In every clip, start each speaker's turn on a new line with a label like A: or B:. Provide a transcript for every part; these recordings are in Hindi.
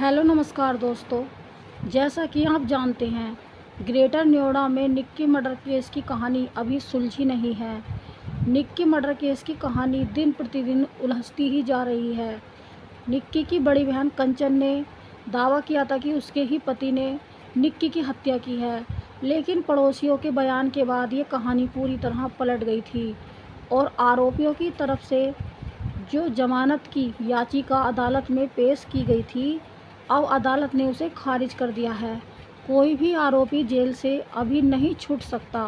A: हेलो नमस्कार दोस्तों। जैसा कि आप जानते हैं, ग्रेटर नोएडा में निक्की मर्डर केस की कहानी अभी सुलझी नहीं है। निक्की मर्डर केस की कहानी दिन प्रतिदिन उलझती ही जा रही है। निक्की की बड़ी बहन कंचन ने दावा किया था कि उसके ही पति ने निक्की की हत्या की है, लेकिन पड़ोसियों के बयान के बाद ये कहानी पूरी तरह पलट गई थी और आरोपियों की तरफ से जो जमानत की याचिका अदालत में पेश की गई थी, अब अदालत ने उसे खारिज कर दिया है। कोई भी आरोपी जेल से अभी नहीं छूट सकता।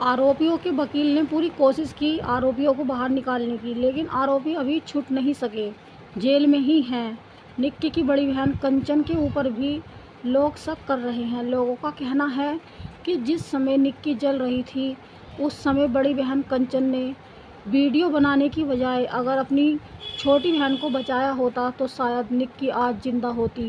A: आरोपियों के वकील ने पूरी कोशिश की आरोपियों को बाहर निकालने की, लेकिन आरोपी अभी छूट नहीं सके, जेल में ही हैं। निक्की की बड़ी बहन कंचन के ऊपर भी लोग शक कर रहे हैं। लोगों का कहना है कि जिस समय निक्की जल रही थी, उस समय बड़ी बहन कंचन ने वीडियो बनाने की बजाय अगर अपनी छोटी बहन को बचाया होता तो शायद निक्की आज जिंदा होती।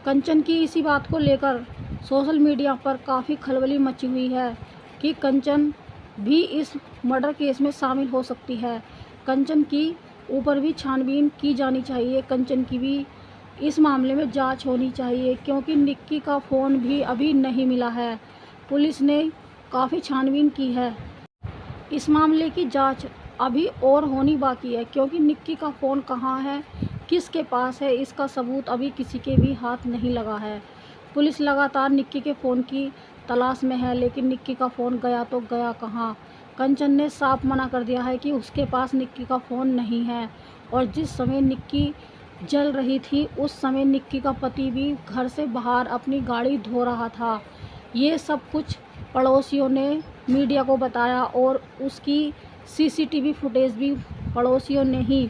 A: कंचन की इसी बात को लेकर सोशल मीडिया पर काफ़ी खलबली मची हुई है कि कंचन भी इस मर्डर केस में शामिल हो सकती है। कंचन की ऊपर भी छानबीन की जानी चाहिए, कंचन की भी इस मामले में जांच होनी चाहिए, क्योंकि निक्की का फ़ोन भी अभी नहीं मिला है। पुलिस ने काफ़ी छानबीन की है। इस मामले की जांच अभी और होनी बाकी है, क्योंकि निक्की का फ़ोन कहाँ है, किसके पास है, इसका सबूत अभी किसी के भी हाथ नहीं लगा है। पुलिस लगातार निक्की के फ़ोन की तलाश में है, लेकिन निक्की का फ़ोन गया तो गया कहाँ। कंचन ने साफ मना कर दिया है कि उसके पास निक्की का फ़ोन नहीं है, और जिस समय निक्की जल रही थी उस समय निक्की का पति भी घर से बाहर अपनी गाड़ी धो रहा था। ये सब कुछ पड़ोसियों ने मीडिया को बताया और उसकी सीसीटीवी फुटेज भी पड़ोसियों ने ही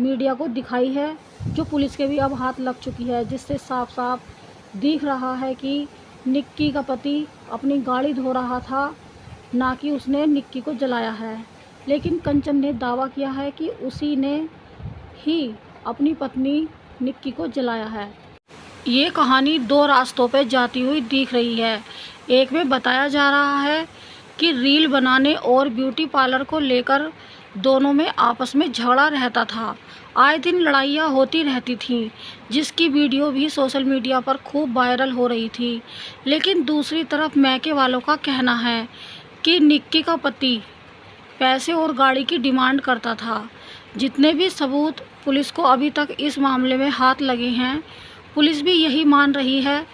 A: मीडिया को दिखाई है, जो पुलिस के भी अब हाथ लग चुकी है, जिससे साफ साफ दिख रहा है कि निक्की का पति अपनी गाड़ी धो रहा था, ना कि उसने निक्की को जलाया है। लेकिन कंचन ने दावा किया है कि उसी ने ही अपनी पत्नी निक्की को जलाया है। ये कहानी दो रास्तों पर जाती हुई दिख रही है। एक में बताया जा रहा है कि रील बनाने और ब्यूटी पार्लर को लेकर दोनों में आपस में झगड़ा रहता था, आए दिन लड़ाइयाँ होती रहती थीं, जिसकी वीडियो भी सोशल मीडिया पर खूब वायरल हो रही थी। लेकिन दूसरी तरफ मैके वालों का कहना है कि निक्की का पति पैसे और गाड़ी की डिमांड करता था। जितने भी सबूत पुलिस को अभी तक इस मामले में हाथ लगे हैं, पुलिस भी यही मान रही है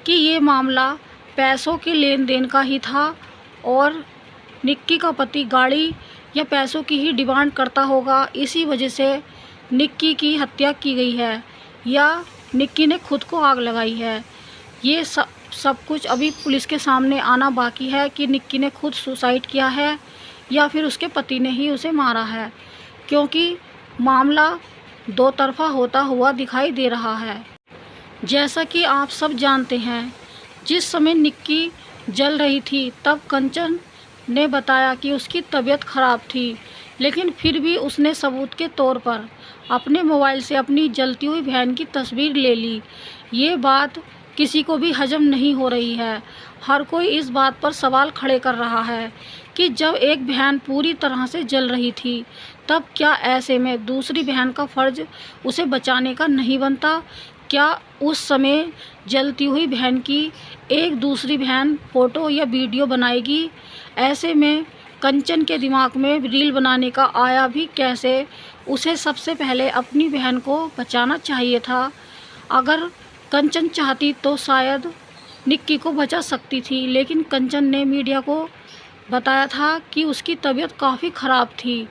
A: कि ये मामला पैसों के लेन देन का ही था और निक्की का पति गाड़ी या पैसों की ही डिमांड करता होगा। इसी वजह से निक्की की हत्या की गई है या निक्की ने खुद को आग लगाई है। ये सब कुछ अभी पुलिस के सामने आना बाकी है कि निक्की ने खुद सुसाइड किया है या फिर उसके पति ने ही उसे मारा है, क्योंकि मामला दो तरफा होता हुआ दिखाई दे रहा है। जैसा कि आप सब जानते हैं, जिस समय निक्की जल रही थी तब कंचन ने बताया कि उसकी तबीयत ख़राब थी, लेकिन फिर भी उसने सबूत के तौर पर अपने मोबाइल से अपनी जलती हुई बहन की तस्वीर ले ली। ये बात किसी को भी हजम नहीं हो रही है। हर कोई इस बात पर सवाल खड़े कर रहा है कि जब एक बहन पूरी तरह से जल रही थी, तब क्या ऐसे में दूसरी बहन का फ़र्ज उसे बचाने का नहीं बनता? क्या उस समय जलती हुई बहन की एक दूसरी बहन फ़ोटो या वीडियो बनाएगी? ऐसे में कंचन के दिमाग में रील बनाने का आया भी कैसे? उसे सबसे पहले अपनी बहन को बचाना चाहिए था। अगर कंचन चाहती तो शायद निक्की को बचा सकती थी, लेकिन कंचन ने मीडिया को बताया था कि उसकी तबीयत काफ़ी ख़राब थी।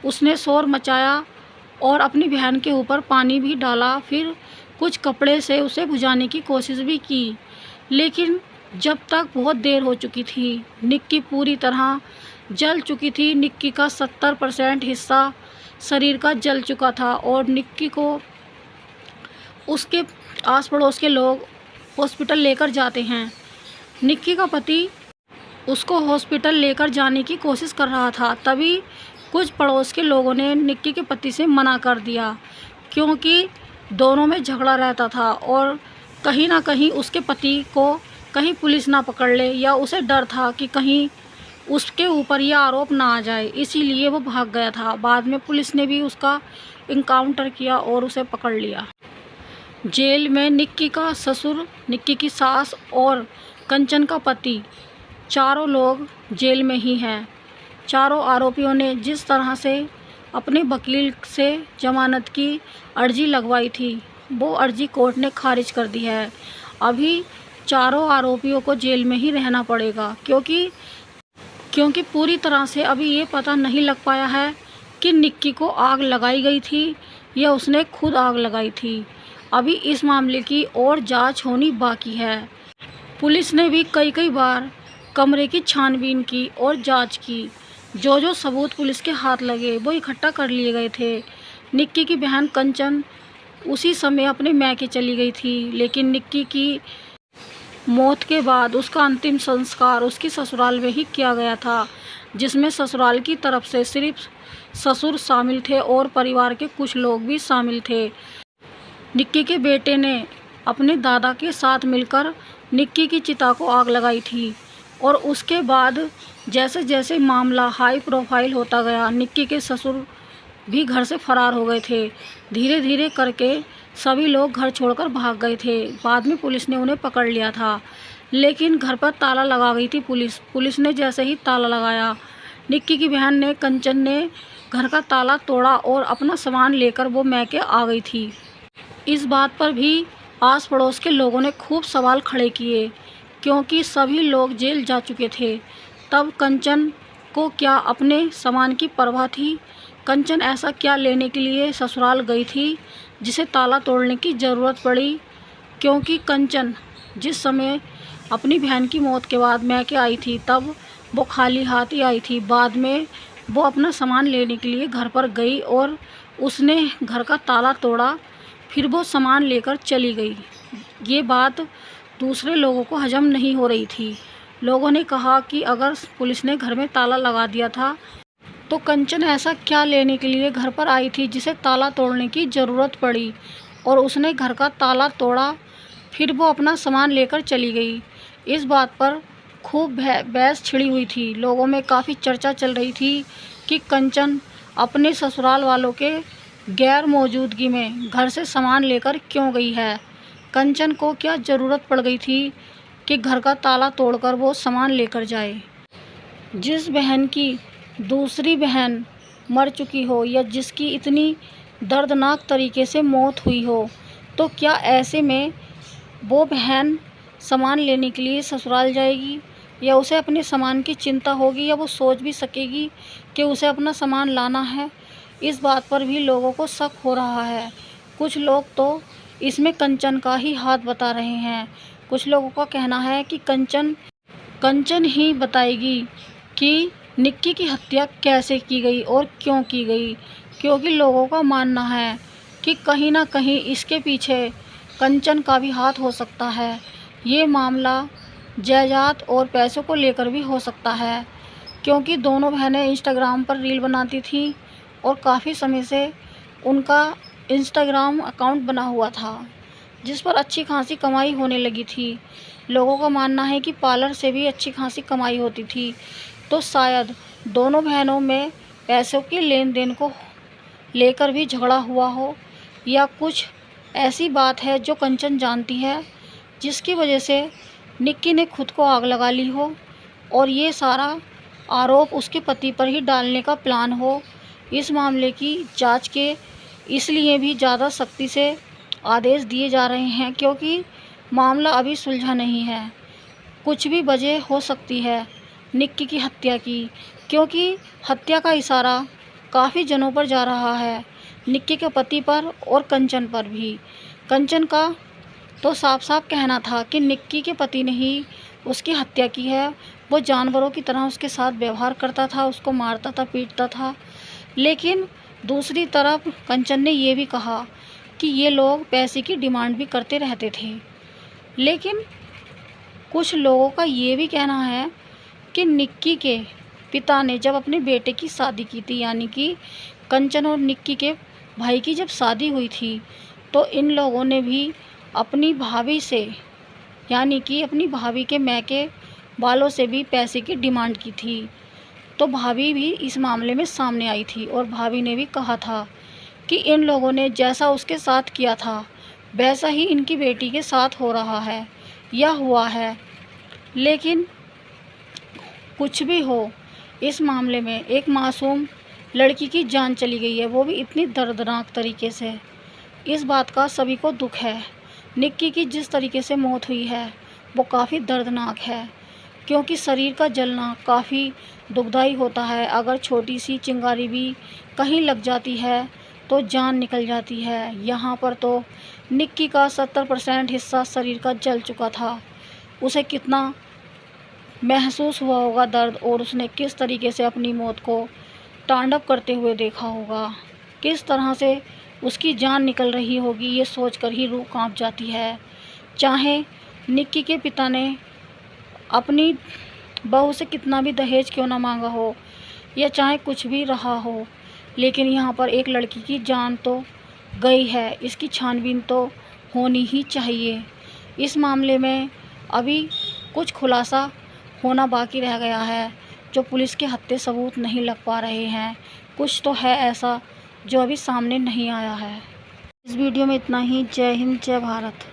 A: उसने शोर मचाया और अपनी बहन के ऊपर पानी भी डाला, फिर कुछ कपड़े से उसे बुझाने की कोशिश भी की, लेकिन जब तक बहुत देर हो चुकी थी। निक्की पूरी तरह जल चुकी थी। निक्की का 70% हिस्सा शरीर का जल चुका था और निक्की को उसके आस पड़ोस के लोग हॉस्पिटल लेकर जाते हैं। निक्की का पति उसको हॉस्पिटल लेकर जाने की कोशिश कर रहा था, तभी कुछ पड़ोस के लोगों ने निक्की के पति से मना कर दिया, क्योंकि दोनों में झगड़ा रहता था और कहीं ना कहीं उसके पति को कहीं पुलिस ना पकड़ ले, या उसे डर था कि कहीं उसके ऊपर यह आरोप ना आ जाए, इसीलिए वो भाग गया था। बाद में पुलिस ने भी उसका इनकाउंटर किया और उसे पकड़ लिया। जेल में निक्की का ससुर, निक्की की सास और कंचन का पति, चारों लोग जेल में ही हैं। चारों आरोपियों ने जिस तरह से अपने वकील से जमानत की अर्जी लगवाई थी, वो अर्जी कोर्ट ने खारिज कर दी है। अभी चारों आरोपियों को जेल में ही रहना पड़ेगा, क्योंकि पूरी तरह से अभी ये पता नहीं लग पाया है कि निक्की को आग लगाई गई थी या उसने खुद आग लगाई थी। अभी इस मामले की और जांच होनी बाकी है। पुलिस ने भी कई बार कमरे की छानबीन की और जांच की। जो सबूत पुलिस के हाथ लगे वो इकट्ठा कर लिए गए थे। निक्की की बहन कंचन उसी समय अपने मैके चली गई थी, लेकिन निक्की की मौत के बाद उसका अंतिम संस्कार उसकी ससुराल में ही किया गया था, जिसमें ससुराल की तरफ से सिर्फ ससुर शामिल थे और परिवार के कुछ लोग भी शामिल थे। निक्की के बेटे ने अपने दादा के साथ मिलकर निक्की की चिता को आग लगाई थी और उसके बाद जैसे जैसे मामला हाई प्रोफाइल होता गया, निक्की के ससुर भी घर से फरार हो गए थे। धीरे धीरे करके सभी लोग घर छोड़कर भाग गए थे। बाद में पुलिस ने उन्हें पकड़ लिया था, लेकिन घर पर ताला लगा गई थी पुलिस ने जैसे ही ताला लगाया, निक्की की बहन ने, कंचन ने घर का ताला तोड़ा और अपना सामान लेकर वो मैके आ गई थी। इस बात पर भी आस पड़ोस के लोगों ने खूब सवाल खड़े किए, क्योंकि सभी लोग जेल जा चुके थे। तब कंचन को क्या अपने सामान की परवाह थी? कंचन ऐसा क्या लेने के लिए ससुराल गई थी जिसे ताला तोड़ने की ज़रूरत पड़ी? क्योंकि कंचन जिस समय अपनी बहन की मौत के बाद मैके आई थी, तब वो खाली हाथ ही आई थी। बाद में वो अपना सामान लेने के लिए घर पर गई और उसने घर का ताला तोड़ा, फिर वो सामान लेकर चली गई। ये बात दूसरे लोगों को हजम नहीं हो रही थी। लोगों ने कहा कि अगर पुलिस ने घर में ताला लगा दिया था तो कंचन ऐसा क्या लेने के लिए घर पर आई थी जिसे ताला तोड़ने की ज़रूरत पड़ी, और उसने घर का ताला तोड़ा, फिर वो अपना सामान लेकर चली गई। इस बात पर खूब बहस छिड़ी हुई थी। लोगों में काफ़ी चर्चा चल रही थी कि कंचन अपने ससुराल वालों के गैर मौजूदगी में घर से सामान लेकर क्यों गई है। कंचन को क्या ज़रूरत पड़ गई थी कि घर का ताला तोड़कर वो सामान लेकर जाए। जिस बहन की दूसरी बहन मर चुकी हो या जिसकी इतनी दर्दनाक तरीके से मौत हुई हो, तो क्या ऐसे में वो बहन सामान लेने के लिए ससुराल जाएगी, या उसे अपने सामान की चिंता होगी, या वो सोच भी सकेगी कि उसे अपना सामान लाना है? इस बात पर भी लोगों को शक हो रहा है। कुछ लोग तो इसमें कंचन का ही हाथ बता रहे हैं। कुछ लोगों का कहना है कि कंचन ही बताएगी कि निक्की की हत्या कैसे की गई और क्यों की गई, क्योंकि लोगों का मानना है कि कहीं ना कहीं इसके पीछे कंचन का भी हाथ हो सकता है। ये मामला जायदाद और पैसों को लेकर भी हो सकता है, क्योंकि दोनों बहनें इंस्टाग्राम पर रील बनाती थीं और काफ़ी समय से उनका इंस्टाग्राम अकाउंट बना हुआ था, जिस पर अच्छी खासी कमाई होने लगी थी। लोगों का मानना है कि पार्लर से भी अच्छी खासी कमाई होती थी। तो शायद दोनों बहनों में पैसों के लेन देन को लेकर भी झगड़ा हुआ हो, या कुछ ऐसी बात है जो कंचन जानती है जिसकी वजह से निक्की ने खुद को आग लगा ली हो, और ये सारा आरोप उसके पति पर ही डालने का प्लान हो। इस मामले की जांच के इसलिए भी ज़्यादा सख्ती से आदेश दिए जा रहे हैं, क्योंकि मामला अभी सुलझा नहीं है। कुछ भी वजह हो सकती है निक्की की हत्या की, क्योंकि हत्या का इशारा काफ़ी जनों पर जा रहा है, निक्की के पति पर और कंचन पर भी। कंचन का तो साफ साफ कहना था कि निक्की के पति ने ही उसकी हत्या की है। वो जानवरों की तरह उसके साथ व्यवहार करता था, उसको मारता था, पीटता था। लेकिन दूसरी तरफ कंचन ने ये भी कहा कि ये लोग पैसे की डिमांड भी करते रहते थे। लेकिन कुछ लोगों का ये भी कहना है कि निक्की के पिता ने जब अपने बेटे की शादी की थी, यानी कि कंचन और निक्की के भाई की जब शादी हुई थी, तो इन लोगों ने भी अपनी भाभी से, यानी कि अपनी भाभी के मैके वालों से भी पैसे की डिमांड की थी। तो भाभी भी इस मामले में सामने आई थी और भाभी ने भी कहा था कि इन लोगों ने जैसा उसके साथ किया था वैसा ही इनकी बेटी के साथ हो रहा है या हुआ है। लेकिन कुछ भी हो, इस मामले में एक मासूम लड़की की जान चली गई है, वो भी इतनी दर्दनाक तरीके से। इस बात का सभी को दुख है। निक्की की जिस तरीके से मौत हुई है वो काफ़ी दर्दनाक है, क्योंकि शरीर का जलना काफ़ी दुखदाई होता है। अगर छोटी सी चिंगारी भी कहीं लग जाती है तो जान निकल जाती है। यहाँ पर तो निक्की का 70% हिस्सा शरीर का जल चुका था। उसे कितना महसूस हुआ होगा दर्द, और उसने किस तरीके से अपनी मौत को तांडव करते हुए देखा होगा, किस तरह से उसकी जान निकल रही होगी, ये सोचकर ही रूह कांप जाती है। चाहे निक्की के पिता ने अपनी बहू से कितना भी दहेज क्यों ना मांगा हो, या चाहे कुछ भी रहा हो, लेकिन यहाँ पर एक लड़की की जान तो गई है। इसकी छानबीन तो होनी ही चाहिए। इस मामले में अभी कुछ खुलासा होना बाकी रह गया है, जो पुलिस के हत्थे सबूत नहीं लग पा रहे हैं। कुछ तो है ऐसा जो अभी सामने नहीं आया है। इस वीडियो में इतना ही। जय हिंद, जय भारत।